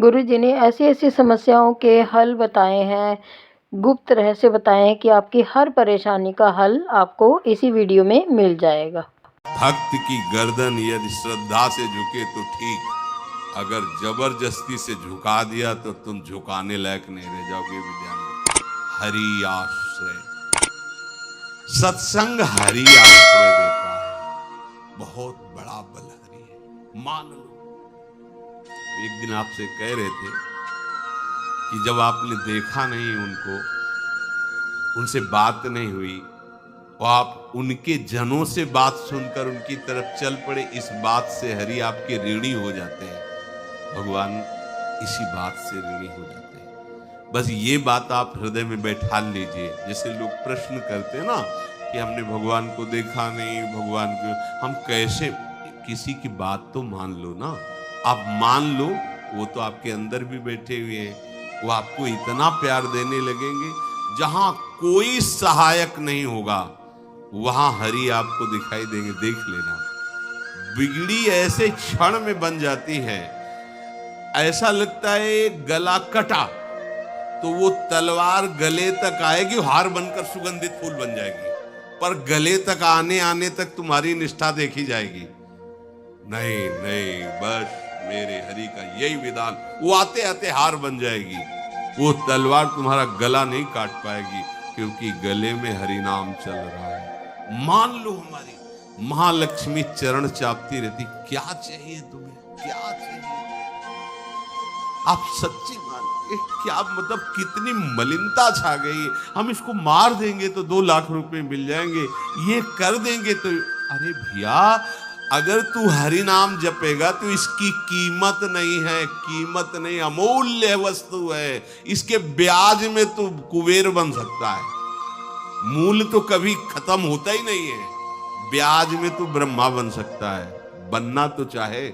गुरुजी ने ऐसी-ऐसी समस्याओं के हल बताए हैं, गुप्त रहस्य बताए हैं कि आपकी हर परेशानी का हल आपको इसी वीडियो में मिल जाएगा। भक्त की गर्दन यदि श्रद्धा से झुके तो ठीक, अगर जबरदस्ती से झुका दिया तो तुम झुकाने लायक नहीं रह जाओगे। विद्यार्थी, हरि आश्रय, सत्संग हरि आश्रय देता है, बहुत बड़ा बल हरि है, मान लो। एक दिन आपसे कह रहे थे कि जब आपने देखा नहीं उनको, उनसे बात नहीं हुई और आप उनके जनों से बात सुनकर उनकी तरफ चल पड़े, इस बात से हरि आपके ऋणी हो जाते हैं। भगवान इसी बात से ऋणी हो जाते हैं। बस ये बात आप हृदय में बैठा लीजिए। जैसे लोग प्रश्न करते हैं ना कि हमने भगवान को देखा नहीं, भगवान को हम कैसे, किसी की बात तो मान लो ना। आप मान लो, वो तो आपके अंदर भी बैठे हुए हैं, वो आपको इतना प्यार देने लगेंगे, जहां कोई सहायक नहीं होगा वहां हरि आपको दिखाई देंगे। देख लेना, बिगड़ी ऐसे क्षण में बन जाती है, ऐसा लगता है गला कटा तो वो तलवार गले तक आएगी, हार बनकर सुगंधित फूल बन जाएगी, पर गले तक आने आने तक तुम्हारी निष्ठा देखी जाएगी। नहीं नहीं, बस मेरे हरि का यही विधान, वो आते आते हार बन जाएगी, वो तलवार तुम्हारा गला नहीं काट पाएगी, क्योंकि गले में हरि नाम चल रहा है। मान लो, हमारी महालक्ष्मी चरण चापती रहती, क्या चाहिए तुम्हें, क्या चाहिए, आप सच्ची मान, क्या मतलब कितनी मलिनता छा गई। हम इसको मार देंगे तो 2 लाख रुपए मिल जाएंगे, ये कर देंगे तो, अरे भैया अगर तू हरि नाम जपेगा तो इसकी कीमत नहीं है, कीमत नहीं, अमूल्य वस्तु है, इसके ब्याज में तू कुबेर बन सकता है। मूल तो कभी खत्म होता ही नहीं है, ब्याज में तू ब्रह्मा बन सकता है। बनना तो चाहे,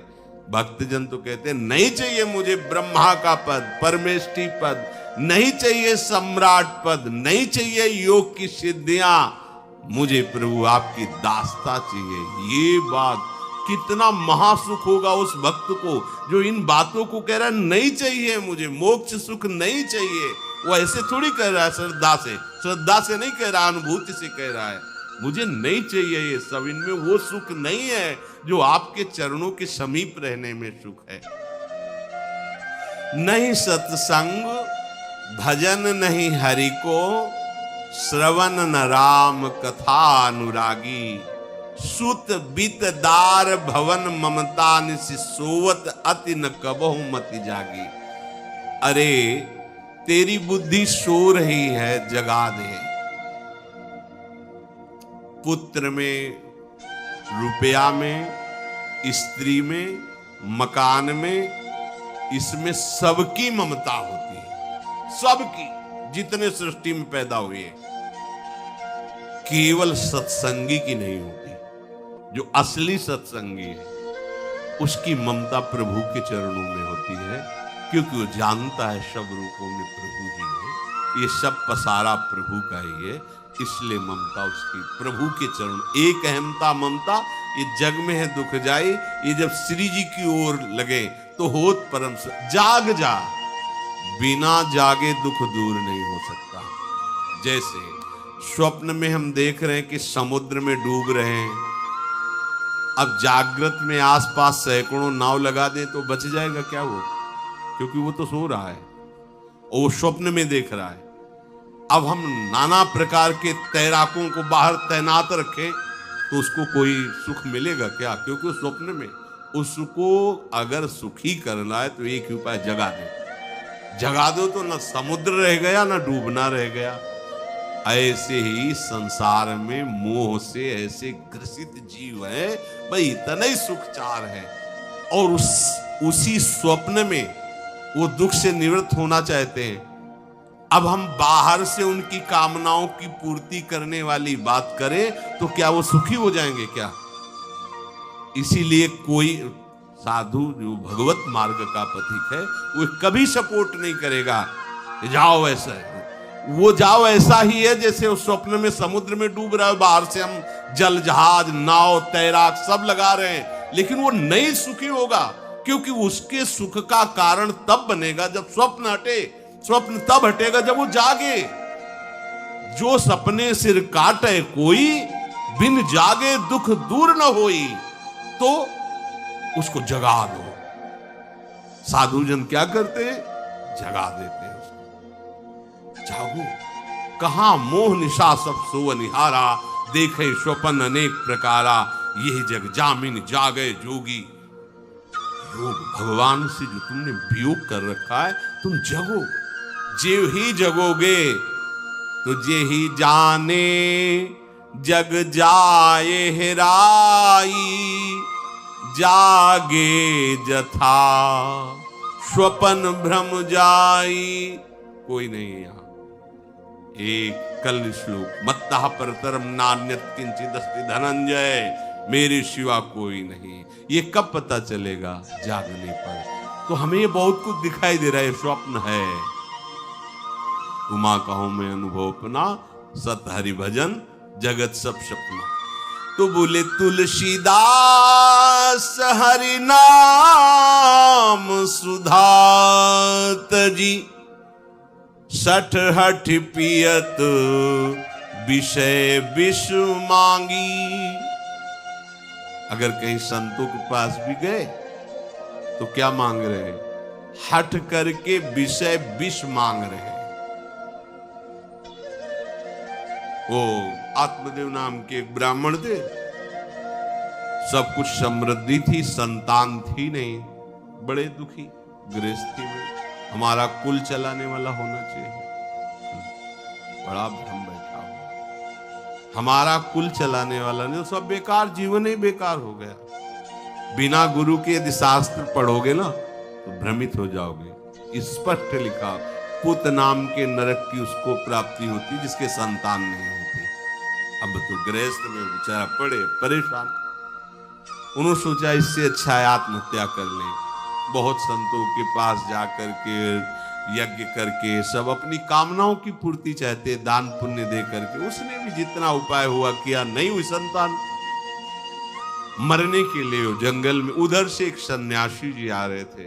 भक्तजन तो कहते हैं नहीं चाहिए मुझे ब्रह्मा का पद, परमेष्ठी पद, नहीं चाहिए सम्राट पद, नहीं चाहिए योग की सिद्धियां, मुझे प्रभु आपकी दास्ता चाहिए। ये बात कितना महासुख होगा उस भक्त को जो इन बातों को कह रहा है, नहीं चाहिए मुझे मोक्ष सुख नहीं चाहिए। वो ऐसे थोड़ी कह रहा है, श्रद्धा से नहीं कह रहा, अनुभूति से कह रहा है, मुझे नहीं चाहिए ये सब, इनमें वो सुख नहीं है जो आपके चरणों के समीप रहने में सुख है। नहीं सत्संग भजन नहीं हरि को, श्रवण न राम कथा अनुरागी, सुत बित दार भवन ममता निसि सोवत अति न कबहु मति जागी। अरे तेरी बुद्धि सो रही है, जगा दे। पुत्र में, रुपया में, स्त्री में, मकान में, इसमें सबकी ममता होती है, सबकी, जितने सृष्टि में पैदा हुए, केवल सत्संगी की नहीं होती। जो असली सत्संगी है उसकी ममता प्रभु के चरणों में होती है, क्योंकि वो जानता है सब रूपों में प्रभु ही है, ये सब पसारा प्रभु का ही है, इसलिए ममता उसकी प्रभु के चरण। एक अहमता ममता ये जग में है दुख जाए, ये जब श्री जी की ओर लगे तो होत परम जाग जा, बिना जागे दुख दूर नहीं हो सकता। जैसे स्वप्न में हम देख रहे हैं कि समुद्र में डूब रहे हैं, अब जागृत में आसपास सैकड़ों नाव लगा दें तो बच जाएगा क्या वो, क्योंकि वो तो सो रहा है और वो स्वप्न में देख रहा है। अब हम नाना प्रकार के तैराकों को बाहर तैनात रखें तो उसको कोई सुख मिलेगा क्या, क्योंकि स्वप्न में उसको अगर सुखी करना है तो एक ही उपाय, जगा दे। जगा दो तो ना समुद्र रह गया ना डूबना रह गया। ऐसे ही संसार में मोह से ऐसे ग्रसित जीव है, भाई इतना ही सुख चार है, और उसी स्वप्न में वो दुख से निवृत्त होना चाहते हैं। अब हम बाहर से उनकी कामनाओं की पूर्ति करने वाली बात करें तो क्या वो सुखी हो जाएंगे क्या? इसीलिए कोई साधु जो भगवत मार्ग का पथिक है वो कभी सपोर्ट नहीं करेगा जाओ ऐसा है। वो जाओ ऐसा ही है जैसे उस स्वप्न में समुद्र में डूब रहा है, बाहर से हम जल जहाज नाव तैराक सब लगा रहे हैं, लेकिन वो नहीं सुखी होगा, क्योंकि उसके सुख का कारण तब बनेगा जब स्वप्न हटे। स्वप्न तब हटेगा जब वो जागे। जो सपने सिर काटे कोई, बिन जागे दुख दूर न होई। तो उसको जगा दो। साधु जन क्या करते हैं? जगा देते हैं उसको। जागो, कहां मोह निशा सब सो निहारा, देखे स्वपन अनेक प्रकारा, यही जग जामिन जागे जोगी। योग भगवान से जो तुमने वियोग कर रखा है, तुम जगो। जे ही जगोगे तुझे ही जाने, जग जाए हेराई, जागे जथा स्वपन भ्रम जाई। कोई नहीं है यहां। एक कल श्लोक, मत्तः परतरम नान्यत किंचित् अस्ति धनंजय, मेरे सिवा कोई नहीं। ये कब पता चलेगा? जागने पर। तो हमें ये बहुत कुछ दिखाई दे रहा है, स्वप्न है। उमा कहूं मैं अनुभव अपना, सत हरि भजन जगत सब सपना। तो बोले तुलसीदास हरि नाम सुधा तजी, सठ हठ पियत विषय विष मांगी। अगर कहीं संतों के पास भी गए तो क्या मांग रहे हैं? हठ करके विषय विष मांग रहे हैं। वो आत्मदेव नाम के एक ब्राह्मण थे, सब कुछ समृद्धि थी, संतान थी नहीं, बड़े दुखी गृहस्थी में। हमारा कुल चलाने वाला होना चाहिए। बड़ा भ्रम बैठा हुआ, हमारा कुल चलाने वाला नहीं, सब बेकार, जीवन ही बेकार हो गया। बिना गुरु के यदि शास्त्र पढ़ोगे ना तो भ्रमित हो जाओगे। स्पष्ट लिखा, पुत नाम के नरक की उसको प्राप्ति होती जिसके संतान नहीं होती। अब तो गृहस्थ में बेचारा पड़े परेशान। उन्होंने सोचा इससे अच्छा है आत्महत्या कर लें। बहुत संतों के पास जाकर के यज्ञ करके सब अपनी कामनाओं की पूर्ति चाहते, दान पुण्य दे करके। उसने भी जितना उपाय हुआ किया, नहीं हुई संतान। मरने के लिए जंगल में, उधर से एक सन्यासी जी आ रहे थे।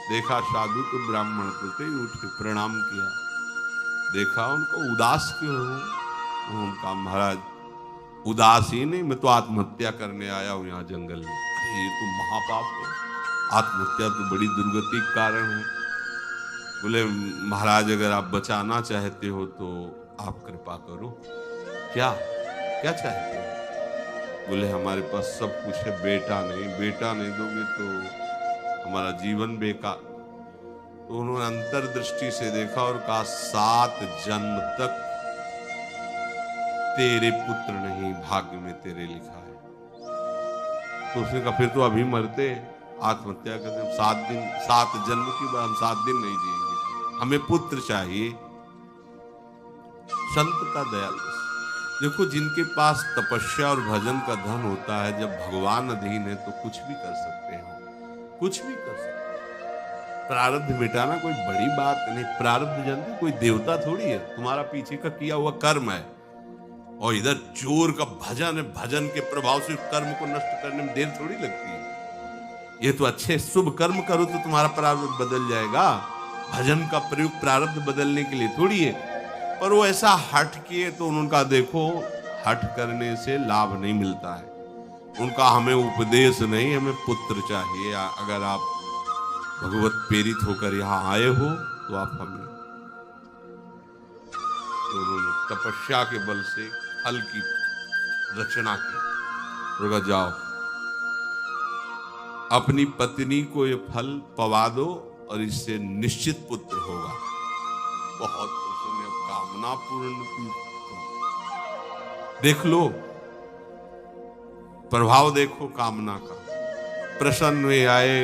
देखा साधु तो ब्राह्मण तो थे, उठ प्रणाम किया। देखा उनको उदास क्यों हो? उनका महाराज उदास ही नहीं, मैं तो आत्महत्या करने आया हूं यहाँ जंगल में। अरे ये तो महापाप है, आत्महत्या तो बड़ी दुर्गति का कारण है। बोले महाराज अगर आप बचाना चाहते हो तो आप कृपा करो। क्या क्या चाहते हो? बोले हमारे पास सब कुछ है, बेटा नहीं दोगे तो हमारा जीवन बेकार। तो उन्होंने अंतर्दृष्टि से देखा और कहा 7 जन्म तक तेरे पुत्र नहीं भाग्य में तेरे लिखा है। तो उसने कहा फिर तो अभी मरते, आत्महत्या करते हम 7 जन्म की बात, हम 7 दिन नहीं जिएंगे, हमें पुत्र चाहिए। संत का दयाल। देखो जिनके पास तपस्या और भजन का धन होता है, जब भगवान अधीन है तो कुछ भी कर सकते हैं, कुछ भी कर सकते हैं। प्रारब्ध मिटाना कोई बड़ी बात नहीं। प्रारब्ध जानते कोई देवता थोड़ी है, तुम्हारा पीछे का किया हुआ कर्म है। और इधर चोर का भजन है, भजन के प्रभाव से कर्म को नष्ट करने में देर थोड़ी लगती है। ये तो अच्छे शुभ कर्म करो तो तुम्हारा प्रारब्ध बदल जाएगा। भजन का प्रयोग प्रारब्ध बदलने के लिए थोड़ी है। पर वो ऐसा हट किए तो उनका देखो, हट करने से लाभ नहीं मिलता है। उनका हमें उपदेश नहीं, हमें पुत्र चाहिए। अगर आप भगवत प्रेरित होकर यहाँ आए हो तो आप हमें। तो उन्होंने तपस्या के बल से फल की रचना की। उनका जाओ अपनी पत्नी को ये फल पवा दो और इससे निश्चित पुत्र होगा। बहुत प्रसन्न, कामना पूर्ण की। देख लो प्रभाव, देखो कामना का। प्रसन्न हुए आए।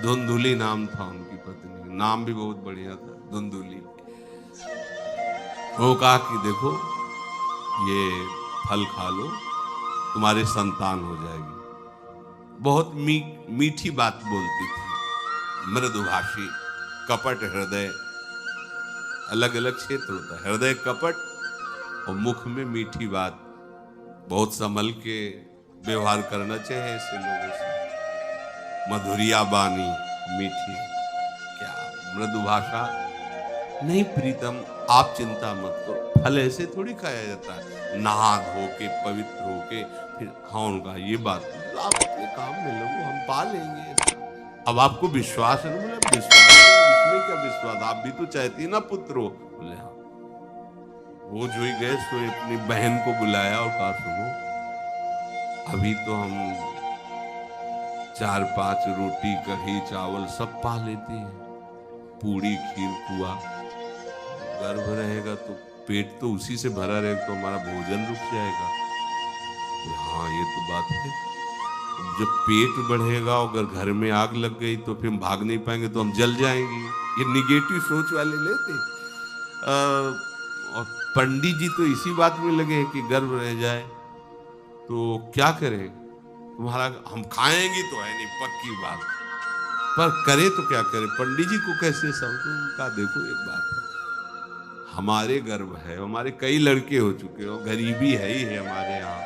धुंधुली नाम था उनकी पत्नी, नाम भी बहुत बढ़िया था, धुंधुली। वो कहा कि देखो ये फल खा लो, तुम्हारे संतान हो जाएगी। बहुत मीठी बात बोलती थी, मृदुभाषी, कपट हृदय। अलग अलग क्षेत्र होता है, हृदय कपट और मुख में मीठी बात। बहुत संभल के व्यवहार करना चाहिए ऐसे लोगों से। मधुरिया बानी मीठी, क्या मृदु भाषा। नहीं प्रीतम, आप चिंता मत करो, फल ऐसे थोड़ी खाया जाता है, नहा धो के पवित्र होके फिर। हाँ उनका ये बात, आप अपने काम में लगो, हम पा लेंगे ऐसा। अब आपको विश्वास है ना? बोले विश्वास है, इसमें क्या विश्वास, आप भी तो चाहती ना पुत्र हो। बोले हाँ। वो जो ही गए तो अपनी बहन को बुलाया और कहा सुनो, अभी तो हम 4-5 रोटी कढ़ी चावल सब पा लेते हैं, पूड़ी खीर पुआ, गर्भ रहेगा तो पेट तो उसी से भरा रहेगा, तो हमारा भोजन रुक जाएगा। हाँ ये तो बात है, जब पेट बढ़ेगा और अगर घर में आग लग गई तो फिर हम भाग नहीं पाएंगे, तो हम जल जाएंगे। ये निगेटिव सोच वाले लेते। और पंडित जी तो इसी बात में लगे हैं कि गर्भ रह जाए तो क्या करें, तुम्हारा हम खाएंगे तो है नहीं, पक्की बात, पर करे तो क्या करे, पंडित जी को कैसे समझो। उनका देखो एक बात है, हमारे गर्भ है, हमारे कई लड़के हो चुके हो, गरीबी है ही है हमारे यहाँ,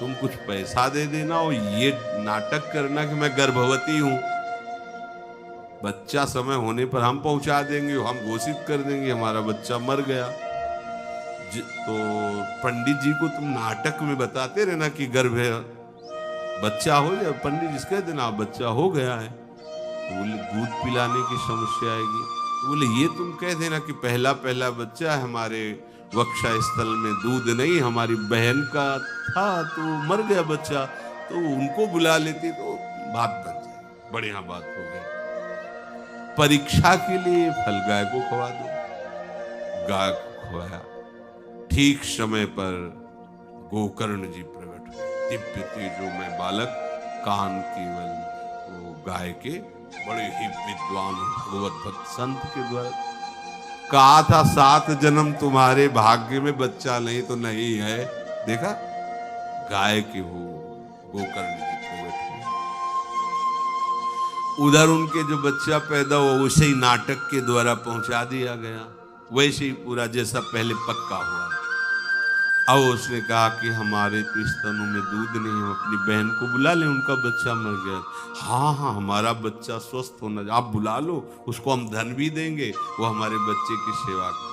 तुम कुछ पैसा दे देना और ये नाटक करना कि मैं गर्भवती हूं, बच्चा समय होने पर हम पहुंचा देंगे, हम घोषित कर देंगे हमारा बच्चा मर गया। तो पंडित जी को तुम नाटक में बताते रहना कि गर्भ है, बच्चा हो जाए, पंडित जी कह देना बच्चा हो गया है, तो बोले दूध पिलाने की समस्या आएगी, तो बोले ये तुम कह देना कि पहला पहला बच्चा है हमारे वक्षा स्थल में, दूध नहीं, हमारी बहन का था तो मर गया बच्चा, तो उनको बुला लेती तो बात बन जाए, बढ़िया बात हो गई। परीक्षा के लिए फल गाय को खवा दो, गाय को खवाया, ठीक समय पर गोकर्ण जी प्रकट हुए, दिव्य तेजोमय बालक, कान केवल वो गाय के, बड़े ही विद्वान भगवत भक्त संत के द्वारा कहा था 7 जन्म तुम्हारे भाग्य में, बच्चा नहीं तो नहीं है, देखा गाय के हो गोकर्ण जी प्रकट हुए। उधर उनके जो बच्चा पैदा हुआ उसे ही नाटक के द्वारा पहुंचा दिया गया, वैसे ही पूरा जैसा पहले पक्का हुआ। अब उसने कहा कि हमारे तो स्तनों में दूध नहीं है, अपनी बहन को बुला ले, उनका बच्चा मर गया। हाँ हाँ हमारा बच्चा स्वस्थ होना, आप बुला लो, उसको हम धन भी देंगे, वो हमारे बच्चे की सेवा करे।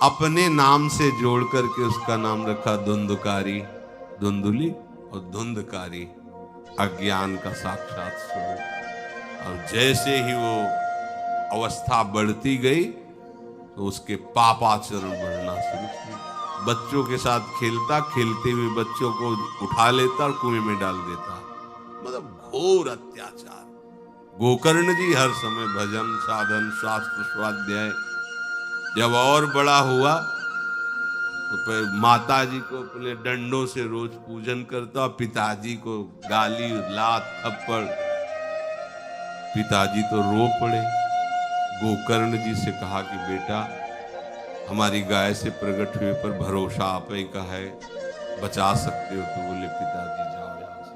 अपने नाम से जोड़ करके उसका नाम रखा धुंधकारी, धुंधुली और धुंधकारी, अज्ञान का साक्षात स्वरूप। और जैसे ही वो अवस्था बढ़ती गई तो उसके पापाचरण बढ़ना शुरू किया, बच्चों के साथ खेलता, खेलते हुए बच्चों को उठा लेता और कुएं में डाल देता, मतलब घोर अत्याचार। गोकर्ण जी हर समय भजन साधन शास्त्र स्वाध्याय, जब और बड़ा हुआ तो फिर माता जी को अपने डंडों से रोज पूजन करता, पिताजी को गाली लात थप्पड़, पिताजी तो रो पड़े। गोकर्ण जी से कहा कि बेटा हमारी गाय से प्रकट हुए पर भरोसा आप ही का है, बचा सकते हो, तो बोले पिताजी जाओ यहाँ से,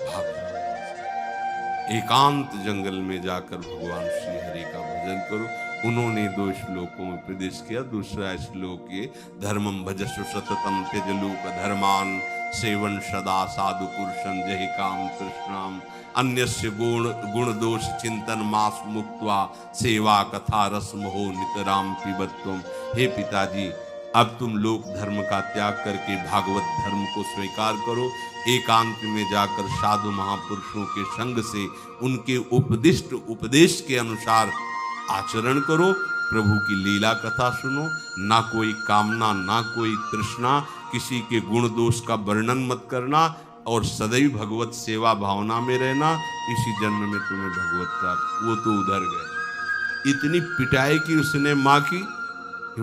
भाग जाओ यहाँ से, एकांत जंगल में जाकर भगवान श्री हरि का भजन करो। उन्होंने 2 श्लोकों में उपदेश किया। दूसरा श्लोक ये, धर्मम भजस्व सततम त्यज लोक धर्मान, सेवन सदा साधु पुरुषं जहि काम कृष्णाम, अन्यस्य गुण दोष चिंतन मास मुक्त्वा, सेवा कथा रस मोहो नितराम पिबत्वम। हे पिताजी, अब तुम लोक धर्म का त्याग करके भागवत धर्म को स्वीकार करो, एकांत में जाकर साधु महापुरुषों के संग से उनके उपदिष्ट उपदेश के अनुसार आचरण करो, प्रभु की लीला कथा सुनो, ना कोई कामना ना कोई तृष्णा, किसी के गुण दोष का वर्णन मत करना, और सदैव भगवत सेवा भावना में रहना, इसी जन्म में तुम्हें भगवत प्राप्त। वो तो उधर गए, इतनी पिटाई की उसने माँ की,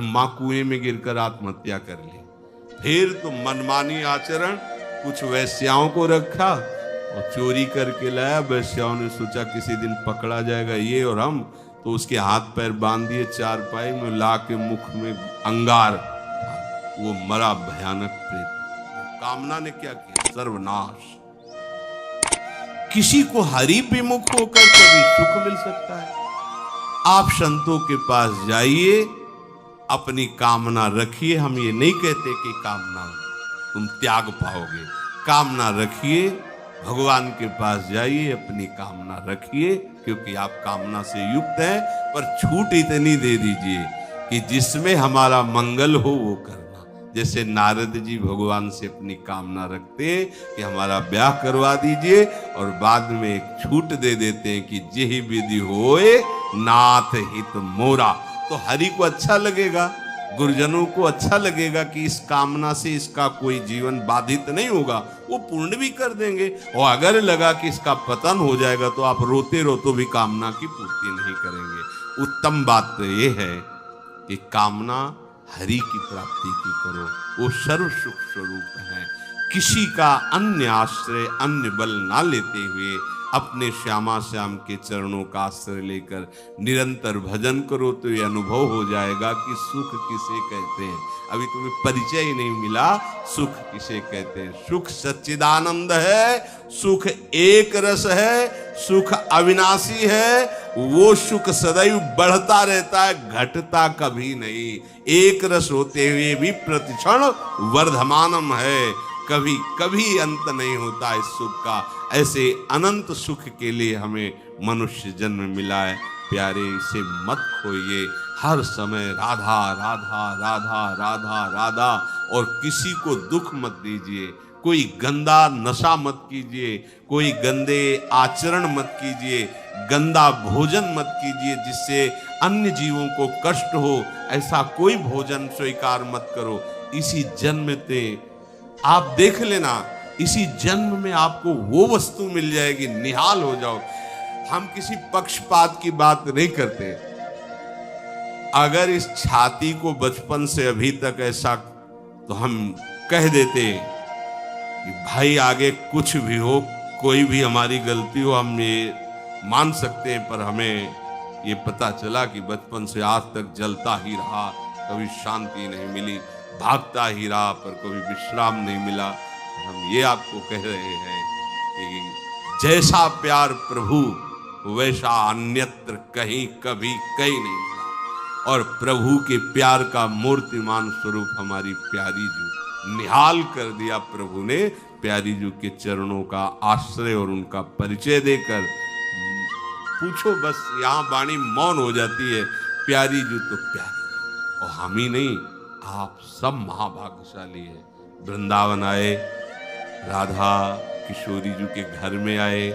माँ कुएं में गिरकर आत्महत्या कर ली। फिर तो मनमानी आचरण, कुछ वैश्याओं को रखा और चोरी करके लाया। वैश्याओं ने सोचा किसी दिन पकड़ा जाएगा ये और हम, तो उसके हाथ पैर बांध दिए, चारपाई में ला के मुख में अंगार, वो मरा भयानक प्रेत। कामना ने क्या किया, सर्वनाश। किसी को हरि विमुख होकर कभी सुख मिल सकता है। आप संतों के पास जाइए, अपनी कामना रखिए, हम ये नहीं कहते कि कामना तुम त्याग पाओगे, कामना रखिए, भगवान के पास जाइए, अपनी कामना रखिए, क्योंकि आप कामना से युक्त हैं, पर छूट इतनी दे दीजिए कि जिसमें हमारा मंगल हो वो करना। जैसे नारद जी भगवान से अपनी कामना रखते हैं कि हमारा ब्याह करवा दीजिए, और बाद में एक छूट दे देते हैं कि जेहि विधि होए नाथ हित मोरा। तो हरि को अच्छा लगेगा, गुरुजनों को अच्छा लगेगा कि इस कामना से इसका कोई जीवन बाधित नहीं होगा, वो पूर्ण भी कर देंगे। और अगर लगा कि इसका पतन हो जाएगा तो आप रोते रोते भी कामना की पूर्ति नहीं करेंगे। उत्तम बात तो ये है कि कामना हरि की प्राप्ति की करो, वो सर्व सुख स्वरूप है। किसी का अन्य आश्रय, अन्य बल ना लेते हुए अपने श्यामा श्याम के चरणों का आश्रय लेकर निरंतर भजन करो, तो ये अनुभव हो जाएगा कि सुख किसे कहते हैं। अभी तुम्हें परिचय ही नहीं मिला, सुख किसे कहते हैं। सुख सच्चिदानंद है, सुख एक रस है, सुख अविनाशी है। वो सुख सदैव बढ़ता रहता है, घटता कभी नहीं। एक रस होते हुए भी प्रतिक्षण वर्धमानम है, कभी कभी अंत नहीं होता इस सुख का। ऐसे अनंत सुख के लिए हमें मनुष्य जन्म मिला है। प्यारे, इसे मत खोइए, हर समय राधा राधा राधा राधा राधा, और किसी को दुख मत दीजिए। कोई गंदा नशा मत कीजिए, कोई गंदे आचरण मत कीजिए, गंदा भोजन मत कीजिए जिससे अन्य जीवों को कष्ट हो। ऐसा कोई भोजन स्वीकार मत करो। इसी जन्म में आप देख लेना, इसी जन्म में आपको वो वस्तु मिल जाएगी, निहाल हो जाओ। हम किसी पक्षपात की बात नहीं करते। अगर इस छाती को बचपन से अभी तक ऐसा, तो हम कह देते कि भाई आगे कुछ भी हो, कोई भी हमारी गलती हो, हम ये मान सकते हैं, पर हमें ये पता चला कि बचपन से आज तक जलता ही रहा, कभी शांति नहीं मिली, भागता ही रहा, पर कभी विश्राम नहीं मिला। हम ये आपको कह रहे हैं कि जैसा प्यार प्रभु वैसा अन्यत्र कहीं कभी कहीं नहीं मिला। और प्रभु के प्यार का मूर्तिमान स्वरूप हमारी प्यारी जू निहाल कर दिया प्रभु ने। प्यारी जू के चरणों का आश्रय और उनका परिचय देकर पूछो, बस यहाँ वाणी मौन हो जाती है। प्यारी जू तो प्यारी, और हम ही नहीं, आप सब महाभाग्यशाली है। वृंदावन आए, राधा किशोरी जी के घर में आए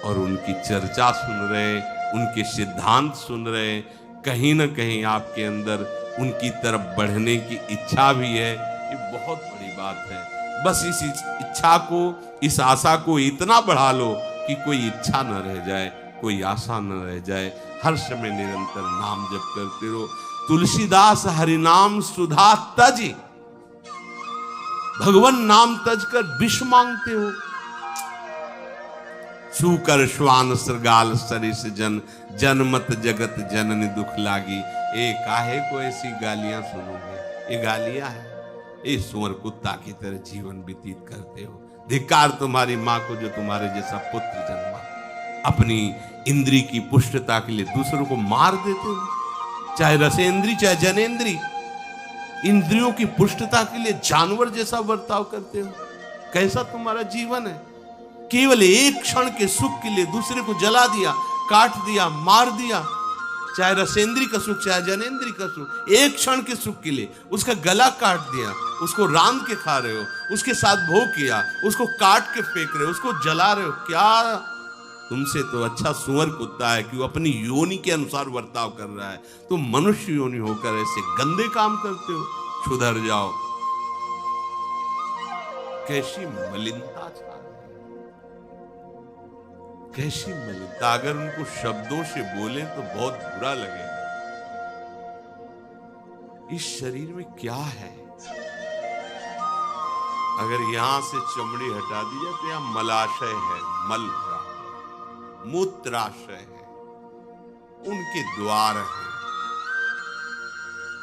और उनकी चर्चा सुन रहे, उनके सिद्धांत सुन रहे। कहीं ना कहीं आपके अंदर उनकी तरफ बढ़ने की इच्छा भी है, ये बहुत बड़ी बात है। बस इस इच्छा को, इस आशा को इतना बढ़ा लो कि कोई इच्छा न रह जाए, कोई आशा न रह जाए। हर समय निरंतर नाम जप करते रहो। तुलसीदास हरिनाम सुधा तज, भगवान नाम तज कर विष मांगते हो। सूकर श्वान श्रृगाल सरिस जन, जनमत जगत जननी दुख लागी। ए काहे को ऐसी गालियां सुनोगे? ये गालियां है, ये सुअर कुत्ता की तरह जीवन व्यतीत करते हो। धिक्कार तुम्हारी माँ को जो तुम्हारे जैसा पुत्र जन्मा। अपनी इंद्री की पुष्टता के लिए दूसरों को मार देते हो, चाहे रसेंद्री चाहे जनेंद्री। इंद्रियों की पुष्टता के लिए जानवर जैसा बर्ताव करते हो। कैसा तुम्हारा जीवन है? केवल एक क्षण के सुख के लिए दूसरे को जला दिया, काट दिया, मार दिया। चाहे रसेंद्री का सुख चाहे जनेंद्री का सुख, एक क्षण के सुख के लिए उसका गला काट दिया, उसको रांध के खा रहे हो, उसके साथ भोग किया, उसको काट के फेंक रहे हो, उसको जला रहे हो। क्या तुमसे तो अच्छा सुअर कुत्ता है कि वो अपनी योनि के अनुसार बर्ताव कर रहा है। तुम मनुष्य योनि होकर ऐसे गंदे काम करते हो। सुधर जाओ। कैसी मलिनता छा रही, कैसी मलिनता। अगर उनको शब्दों से बोले तो बहुत बुरा लगेगा। इस शरीर में क्या है? अगर यहां से चमड़ी हटा दी जाए तो यहां मलाशय है, मल मूत्राशय है, उनके द्वार है।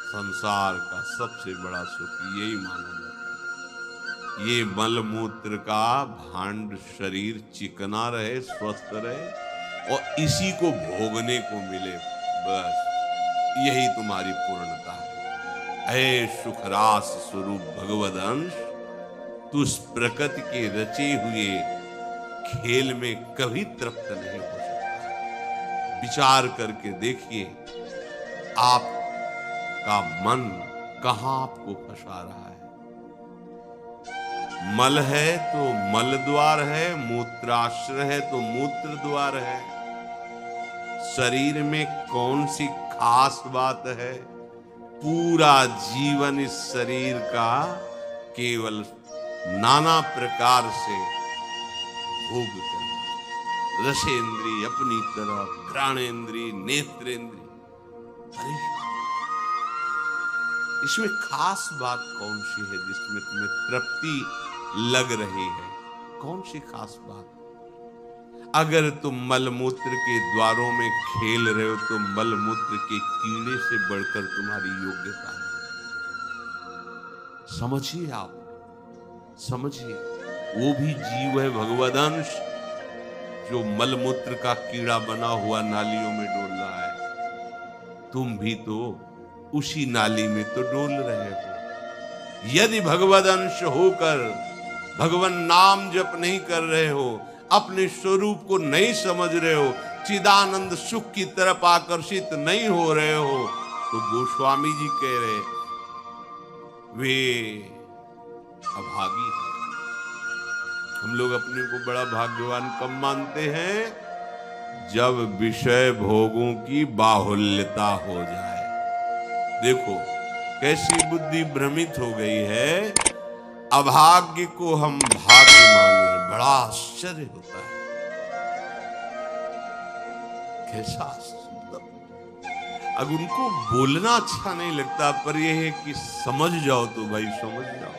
संसार का सबसे बड़ा सुख यही माना जाता है। ये मल मूत्र का भांड शरीर चिकना रहे, स्वस्थ रहे और इसी को भोगने को मिले, बस यही तुम्हारी पूर्णता है। ऐ सुखरास स्वरूप भगवद अंश, तू इस प्रकृति के रचे हुए खेल में कभी तृप्त नहीं हो सकता। विचार करके देखिए आपका मन कहां आपको फंसा रहा है। मल है तो मल द्वार है, मूत्राश्र है तो मूत्र द्वार है। शरीर में कौन सी खास बात है? पूरा जीवन इस शरीर का केवल नाना प्रकार से भोग करना। रसेंद्री अपनी तरफ, घ्राणेंद्री, नेत्रेंद्री, इसमें खास बात कौन सी है जिसमें तुम्हें तृप्ति लग रही है? कौन सी खास बात? अगर तुम मलमूत्र के द्वारों में खेल रहे हो तो मलमूत्र के कीड़े से बढ़कर तुम्हारी योग्यता नहीं। समझिए, आप समझिए, वो भी जीव है, भगवदंश, जो मलमूत्र का कीड़ा बना हुआ नालियों में डोल रहा है। तुम भी तो उसी नाली में तो डोल रहे हो। यदि भगवदंश होकर भगवान नाम जप नहीं कर रहे हो, अपने स्वरूप को नहीं समझ रहे हो, चिदानंद सुख की तरफ आकर्षित नहीं हो रहे हो, तो गोस्वामी जी कह रहे वे अभागी। हम लोग अपने को बड़ा भाग्यवान कब मानते हैं? जब विषय भोगों की बाहुल्यता हो जाए। देखो कैसी बुद्धि भ्रमित हो गई है। अभाग्य को हम भाग्य मान रहे, बड़ा आश्चर्य होता है। कैसा आश्चर्य! अब उनको बोलना अच्छा नहीं लगता, पर यह है कि समझ जाओ तो भाई समझ जाओ।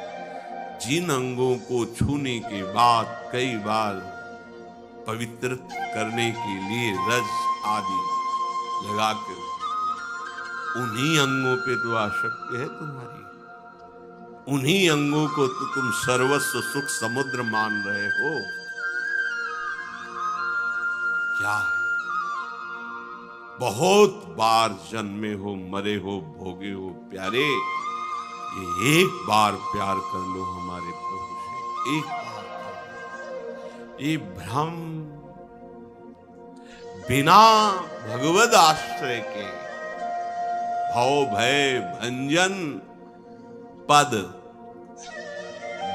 जिन अंगों को छूने के बाद कई बार पवित्र करने के लिए रज आदि लगाकर, उन्हीं अंगों पे तो आसक्ति है तुम्हारी। उन्हीं अंगों को तो तुम सर्वस्व सुख समुद्र मान रहे हो। क्या है? बहुत बार जन्मे हो, मरे हो, भोगे हो प्यारे, ये एक बार प्यार कर लो हमारे प्रभु से, एक बार कर लो। ये भ्रम बिना भगवद आश्रय के भव भय भंजन पद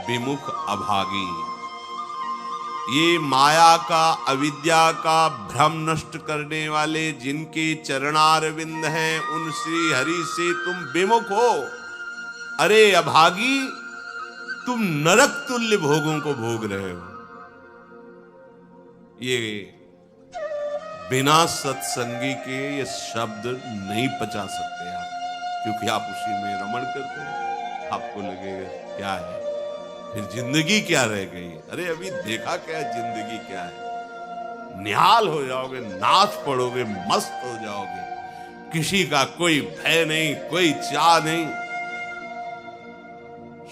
विमुख अभागी। ये माया का, अविद्या का भ्रम नष्ट करने वाले जिनके चरणारविंद हैं, उन श्री हरि से तुम विमुख हो। अरे अभागी, तुम नरक तुल्य भोगों को भोग रहे हो। ये बिना सत्संगी के ये शब्द नहीं पचा सकते आप, क्योंकि आप उसी में रमण करते हैं। आपको लगेगा क्या है, फिर जिंदगी क्या रह गई? अरे अभी देखा क्या है, जिंदगी क्या है? निहाल हो जाओगे, नाच पड़ोगे, मस्त हो जाओगे। किसी का कोई भय नहीं, कोई चाह नहीं।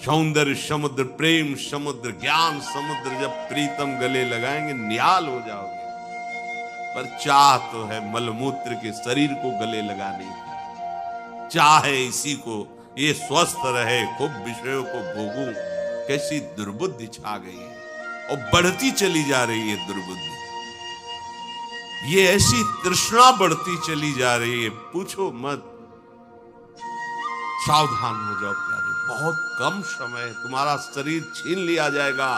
सौंदर्य समुद्र, प्रेम समुद्र, ज्ञान समुद्र जब प्रीतम गले लगाएंगे, निहाल हो जाओगे। पर चाह तो है मलमूत्र के शरीर को गले लगाने की। चाह है इसी को, ये स्वस्थ रहे, खूब विषयों को भोगूं। कैसी दुर्बुद्धि छा गई है और बढ़ती चली जा रही है दुर्बुद्धि। ये ऐसी तृष्णा बढ़ती चली जा रही है, पूछो मत। सावधान हो जाओ प्यारे, बहुत कम समय है, तुम्हारा शरीर छीन लिया जाएगा,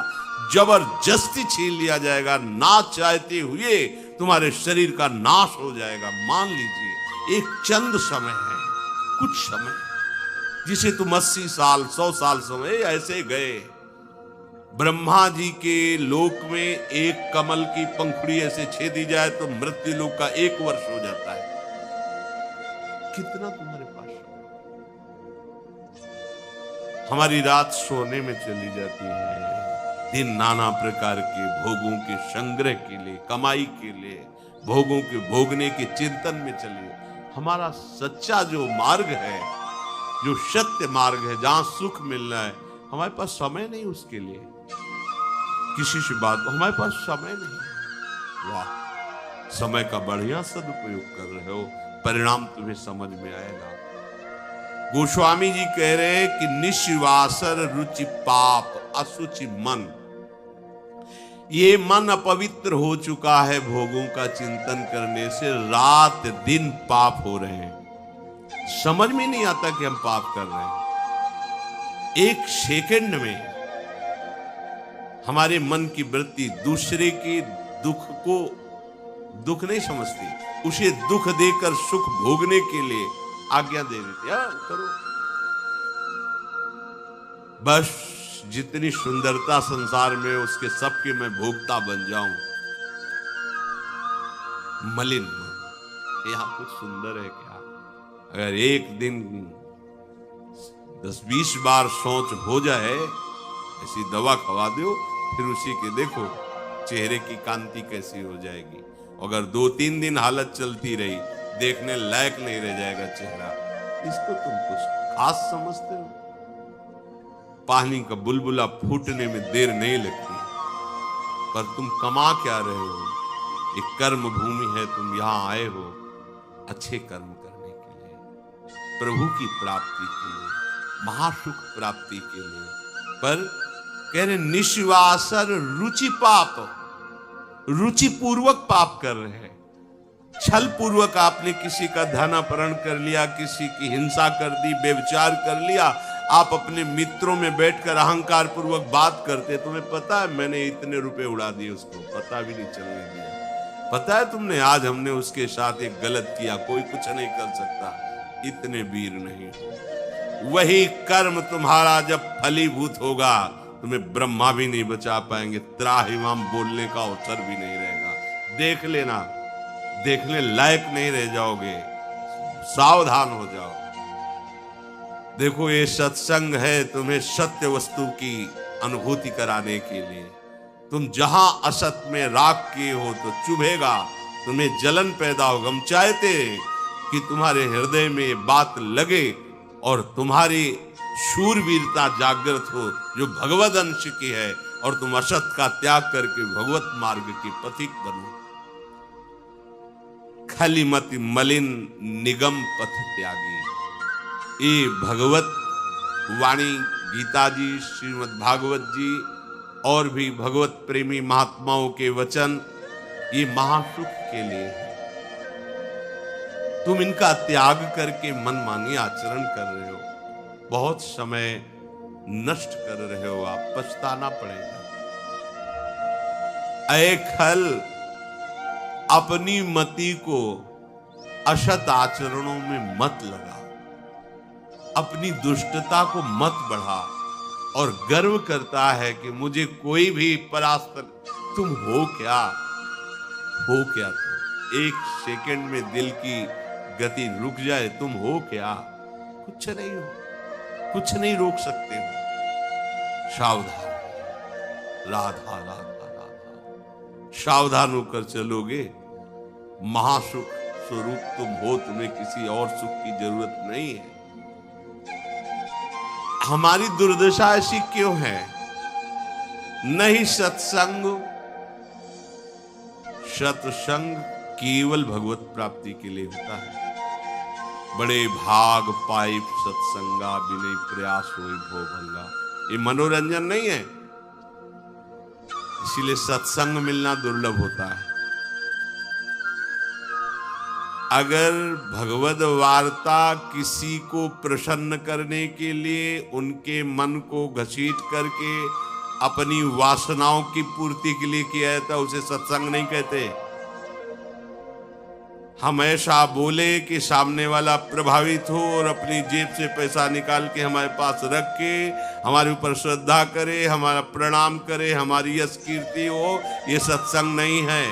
जबरदस्ती छीन लिया जाएगा। ना चाहते हुए तुम्हारे शरीर का नाश हो जाएगा। मान लीजिए एक चंद समय है, कुछ समय जिसे तुम 80 साल 100 साल समय ऐसे गए। ब्रह्मा जी के लोक में एक कमल की पंखुड़ी ऐसे छेदी जाए तो मृत्यु लोक का 1 वर्ष हो जाता है। कितना तुम्हारे पास? हमारी रात सोने में चली जाती है, दिन नाना प्रकार के भोगों के संग्रह के लिए, कमाई के लिए, भोगों के भोगने के चिंतन में चलिए। हमारा सच्चा जो मार्ग है, जो सत्य मार्ग है, जहां सुख मिलना है, हमारे पास समय नहीं उसके लिए। किसी से बात, हमारे पास समय नहीं। वाह, समय का बढ़िया सदुपयोग कर रहे हो, परिणाम तुम्हें समझ में आएगा। गोस्वामी जी कह रहे हैं कि निश्वासर रुचि पाप असुचि मन, ये मन अपवित्र हो चुका है भोगों का चिंतन करने से, रात दिन पाप हो रहे हैं, समझ में नहीं आता कि हम पाप कर रहे हैं। एक सेकंड में हमारे मन की वृत्ति दूसरे के दुख को दुख नहीं समझती, उसे दुख देकर सुख भोगने के लिए आज्ञा दे देती है, करो। बस जितनी सुंदरता संसार में, उसके सबके मैं भोगता बन जाऊं। मलिन मन, यहां कुछ सुंदर है क्या? अगर एक दिन 10-20 बार सोच हो जाए, ऐसी दवा खवा दो, फिर उसी के देखो चेहरे की कांति कैसी हो जाएगी। अगर 2-3 दिन हालत चलती रही, देखने लायक नहीं रह जाएगा चेहरा। इसको तुम कुछ खास समझते हो? पानी का बुलबुला फूटने में देर नहीं लगती, पर तुम कमा क्या रहे हो? एक कर्म भूमि है, तुम यहां आए हो अच्छे कर्म करने के लिए, प्रभु की प्राप्ति के लिए, महासुख प्राप्ति के लिए। पर कह रहे निश्वासर रुचि पाप, रुचि पूर्वक पाप कर रहे हैं। छल पूर्वक आपने किसी का धन अपहरण कर लिया, किसी की हिंसा कर दी, व्यभिचार कर लिया। आप अपने मित्रों में बैठकर अहंकार पूर्वक बात करते, तुम्हें पता है मैंने इतने रुपए उड़ा दिए, उसको पता भी नहीं चलने दिया। पता है तुमने आज हमने उसके साथ एक गलत किया, कोई कुछ नहीं कर सकता। इतने वीर नहीं हो। वही कर्म तुम्हारा जब फलीभूत होगा, तुम्हें ब्रह्मा भी नहीं बचा पाएंगे, त्राहिमाम बोलने का अवसर भी नहीं रहेगा। देख लेना, देखने लायक नहीं रह जाओगे, सावधान हो जाओ। देखो ये सत्संग है तुम्हें सत्य वस्तु की अनुभूति कराने के लिए। तुम जहां असत में राग किए हो तो चुभेगा, तुम्हें जलन पैदा होगा। हम चाहते कि तुम्हारे हृदय में ये बात लगे और तुम्हारी शूरवीरता जागृत हो, जो भगवद अंश की है, और तुम असत का त्याग करके भगवत मार्ग की पथिक बनो। खलिमति मलिन निगम पथ त्यागी, ये भगवत वाणी गीता जी, श्रीमद् भागवत जी और भी भगवत प्रेमी महात्माओं के वचन, ये महासुख के लिए है। तुम इनका त्याग करके मनमानी आचरण कर रहे हो, बहुत समय नष्ट कर रहे हो, आप पछताना पड़ेगा। ऐ खल, अपनी मति को असत आचरणों में मत लगा, अपनी दुष्टता को मत बढ़ा और गर्व करता है कि मुझे कोई भी परास्त। तुम हो क्या? हो क्या तुम? एक सेकंड में दिल की गति रुक जाए, तुम हो क्या? कुछ नहीं हो, कुछ नहीं रोक सकते हो। सावधान, राधा राधा राधा, सावधान होकर चलोगे, महासुख स्वरूप तुम हो, तुम्हें किसी और सुख की जरूरत नहीं है। हमारी दुर्दशा ऐसी क्यों है? नहीं सत्संग, सत्संग केवल भगवत प्राप्ति के लिए होता है। बड़े भाग पाई सत्संगा, बिना प्रयास होई भो भंगा। ये मनोरंजन नहीं है, इसीलिए सत्संग मिलना दुर्लभ होता है। अगर भगवद वार्ता किसी को प्रसन्न करने के लिए, उनके मन को घसीट करके अपनी वासनाओं की पूर्ति के लिए किया जाता, उसे सत्संग नहीं कहते। हम ऐसा बोले कि सामने वाला प्रभावित हो और अपनी जेब से पैसा निकाल के हमारे पास रख के हमारे ऊपर श्रद्धा करे, हमारा प्रणाम करे, हमारी यश कीर्ति हो, ये सत्संग नहीं है।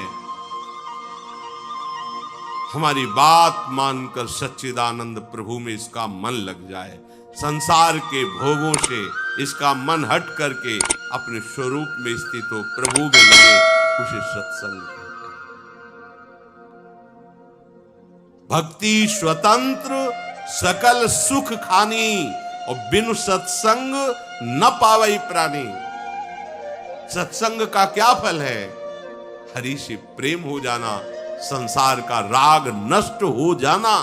हमारी बात मानकर सच्चिदानंद प्रभु में इसका मन लग जाए, संसार के भोगों से इसका मन हट करके अपने स्वरूप में स्थित हो, प्रभु में लगे, उसे सत्संग कहते हैं। भक्ति स्वतंत्र सकल सुख खानी, और बिनु सत्संग न पावई प्राणी। सत्संग का क्या फल है? हरि से प्रेम हो जाना, संसार का राग नष्ट हो जाना।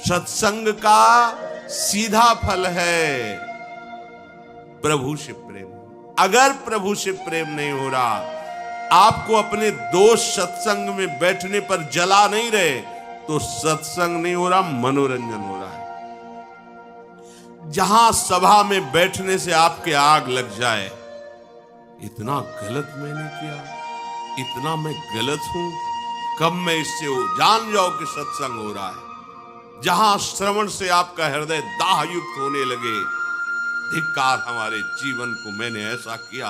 सत्संग का सीधा फल है प्रभु से प्रेम। अगर प्रभु से प्रेम नहीं हो रहा, आपको अपने दोस्त सत्संग में बैठने पर जला नहीं रहे, तो सत्संग नहीं हो रहा, मनोरंजन हो रहा है। जहां सभा में बैठने से आपके आग लग जाए, इतना गलत मैंने किया, इतना मैं गलत हूं, कब मैं इससे हो, जान जाओ कि सत्संग हो रहा है। जहां श्रवण से आपका हृदय दाहयुक्त होने लगे, धिक्कार हमारे जीवन को, मैंने ऐसा किया,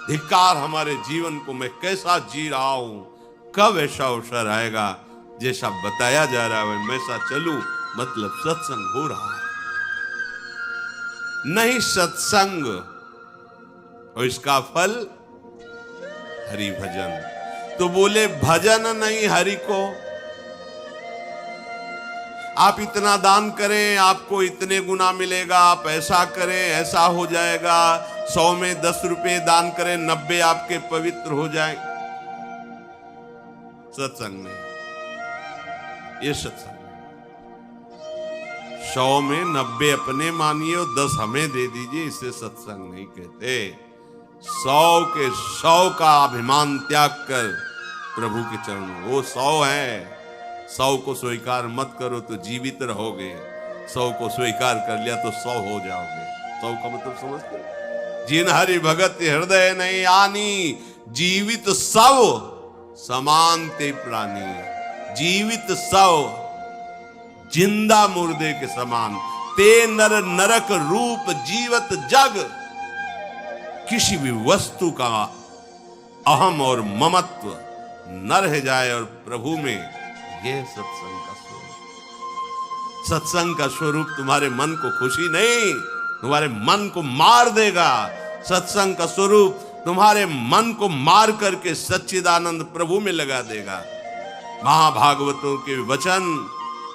धिक्कार हमारे जीवन को, मैं कैसा जी रहा हूं, कब ऐसा अवसर आएगा जैसा बताया जा रहा है मैं ऐसा चलूं, मतलब सत्संग हो रहा है। नहीं सत्संग और इसका फल हरि भजन। तो बोले भजन नहीं हरि को। आप इतना दान करें आपको इतने गुना मिलेगा, आप ऐसा करें ऐसा हो जाएगा, 100 में 10 रुपए दान करें 90 आपके पवित्र हो जाए। सत्संग में ये सत्संग 100 में 90 अपने मानिए और 10 हमें दे दीजिए, इसे सत्संग नहीं कहते। 100 के 100 का अभिमान त्याग कर प्रभु के चरणों, वो 100 है, 100 को स्वीकार मत करो तो जीवित रहोगे, 100 को स्वीकार कर लिया तो 100 हो जाओगे। 100 का मतलब समझते? जिन हरि भगत हृदय नहीं आनी, जीवित 100 समान ते प्राणी। जीवित 100 जिंदा मुर्दे के समान, ते नर नरक रूप जीवत जग। किसी भी वस्तु का अहम और ममत्व न रह जाए और प्रभु में, यह सत्संग का स्वरूप। सत्संग का स्वरूप तुम्हारे मन को खुशी नहीं, तुम्हारे मन को मार देगा। सत्संग का स्वरूप तुम्हारे मन को मार करके सच्चिदानंद प्रभु में लगा देगा। महाभागवतों के वचन,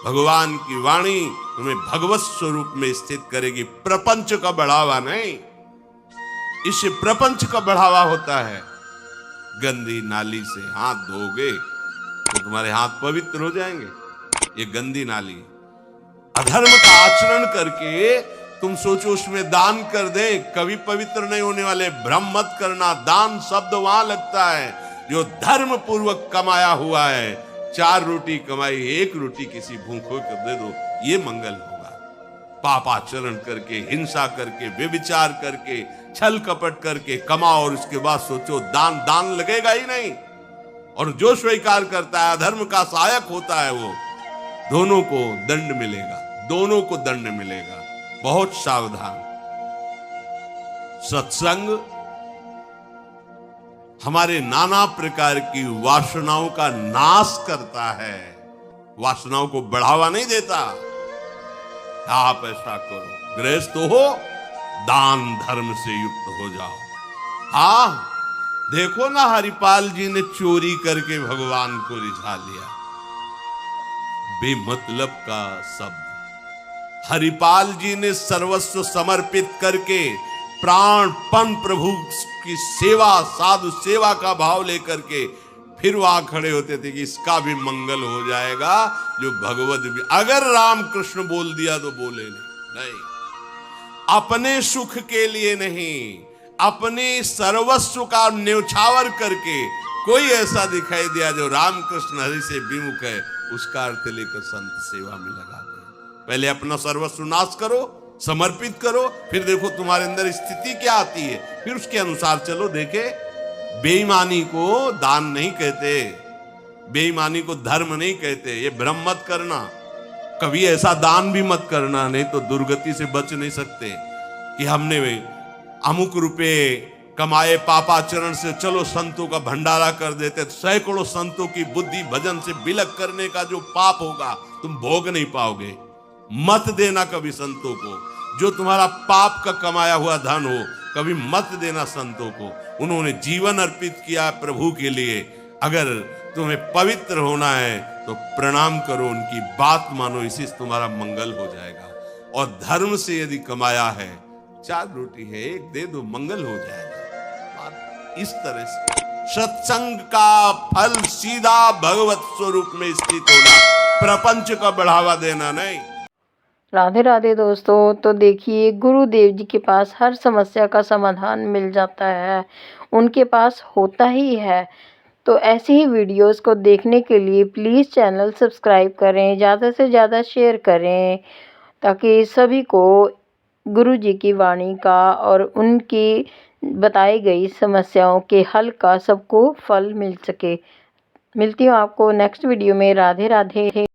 भगवान की वाणी तुम्हें भगवत स्वरूप में स्थित करेगी, प्रपंच का बढ़ावा नहीं। इससे प्रपंच का बढ़ावा होता है। गंदी नाली से हाथ धोगे तो तुम्हारे हाथ पवित्र हो जाएंगे, ये गंदी नाली। अधर्म का आचरण करके तुम सोचो उसमें दान कर दे, कभी पवित्र नहीं होने वाले। भ्रम मत करना, दान शब्द वहां लगता है जो धर्म पूर्वक कमाया हुआ है। 4 रोटी कमाई, 1 रोटी किसी भूखों को दे दो, ये मंगल होगा। पापाचरण करके, हिंसा करके, व्यभिचार करके, छल कपट करके कमाओ और उसके बाद सोचो दान लगेगा ही नहीं। और जो स्वीकार करता है, अधर्म का सहायक होता है, वो दोनों को दंड मिलेगा, दोनों को दंड मिलेगा। बहुत सावधान। सत्संग हमारे नाना प्रकार की वासनाओं का नाश करता है, वासनाओं को बढ़ावा नहीं देता। आप ऐसा करो, गृहस्थ हो, दान धर्म से युक्त हो जाओ। हाँ, देखो ना हरिपाल जी ने चोरी करके भगवान को रिझा लिया, बेमतलब का शब्द। हरिपाल जी ने सर्वस्व समर्पित करके प्राणपण प्रभु की सेवा, साधु सेवा का भाव लेकर के फिर वहां खड़े होते थे कि इसका भी मंगल हो जाएगा, जो भगवत भी। अगर रामकृष्ण बोल दिया तो बोले नहीं, अपने सुख के लिए नहीं, अपने सर्वस्व का न्यौछावर करके कोई ऐसा दिखाई दिया जो रामकृष्ण हरि से विमुख है, उसका अर्थ लेकर संत सेवा में लगा दे। पहले अपना सर्वस्व नाश करो, समर्पित करो, फिर देखो तुम्हारे अंदर स्थिति क्या आती है, फिर उसके अनुसार चलो। देखे, बेईमानी को दान नहीं कहते, बेईमानी को धर्म नहीं कहते। ये भ्रम मत करना, कभी ऐसा दान भी मत करना, नहीं तो दुर्गति से बच नहीं सकते कि हमने अमुक रुपए कमाए पापाचरण से, चलो संतों का भंडारा कर देते। सैकड़ों संतों की बुद्धि भजन से बिलक करने का जो पाप होगा तुम भोग नहीं पाओगे। मत देना कभी संतों को, जो तुम्हारा पाप का कमाया हुआ धन हो, कभी मत देना संतों को। उन्होंने जीवन अर्पित किया प्रभु के लिए। अगर तुम्हें पवित्र होना है तो प्रणाम करो, उनकी बात मानो, इसी से तुम्हारा मंगल हो जाएगा। और धर्म से यदि कमाया है, 4 रोटी है, 1 दे दो, मंगल हो जाएगा। इस तरह से सत्संग का फल सीधा भगवत स्वरूप में स्थित होना, प्रपंच का बढ़ावा देना नहीं। राधे राधे दोस्तों। तो देखिए, गुरुदेव जी के पास हर समस्या का समाधान मिल जाता है, उनके पास होता ही है। तो ऐसी ही वीडियोस को देखने के लिए प्लीज़ चैनल सब्सक्राइब करें, ज़्यादा से ज़्यादा शेयर करें, ताकि सभी को गुरु जी की वाणी का और उनकी बताई गई समस्याओं के हल का सबको फल मिल सके। मिलती हूँ आपको नेक्स्ट वीडियो में। राधे राधे।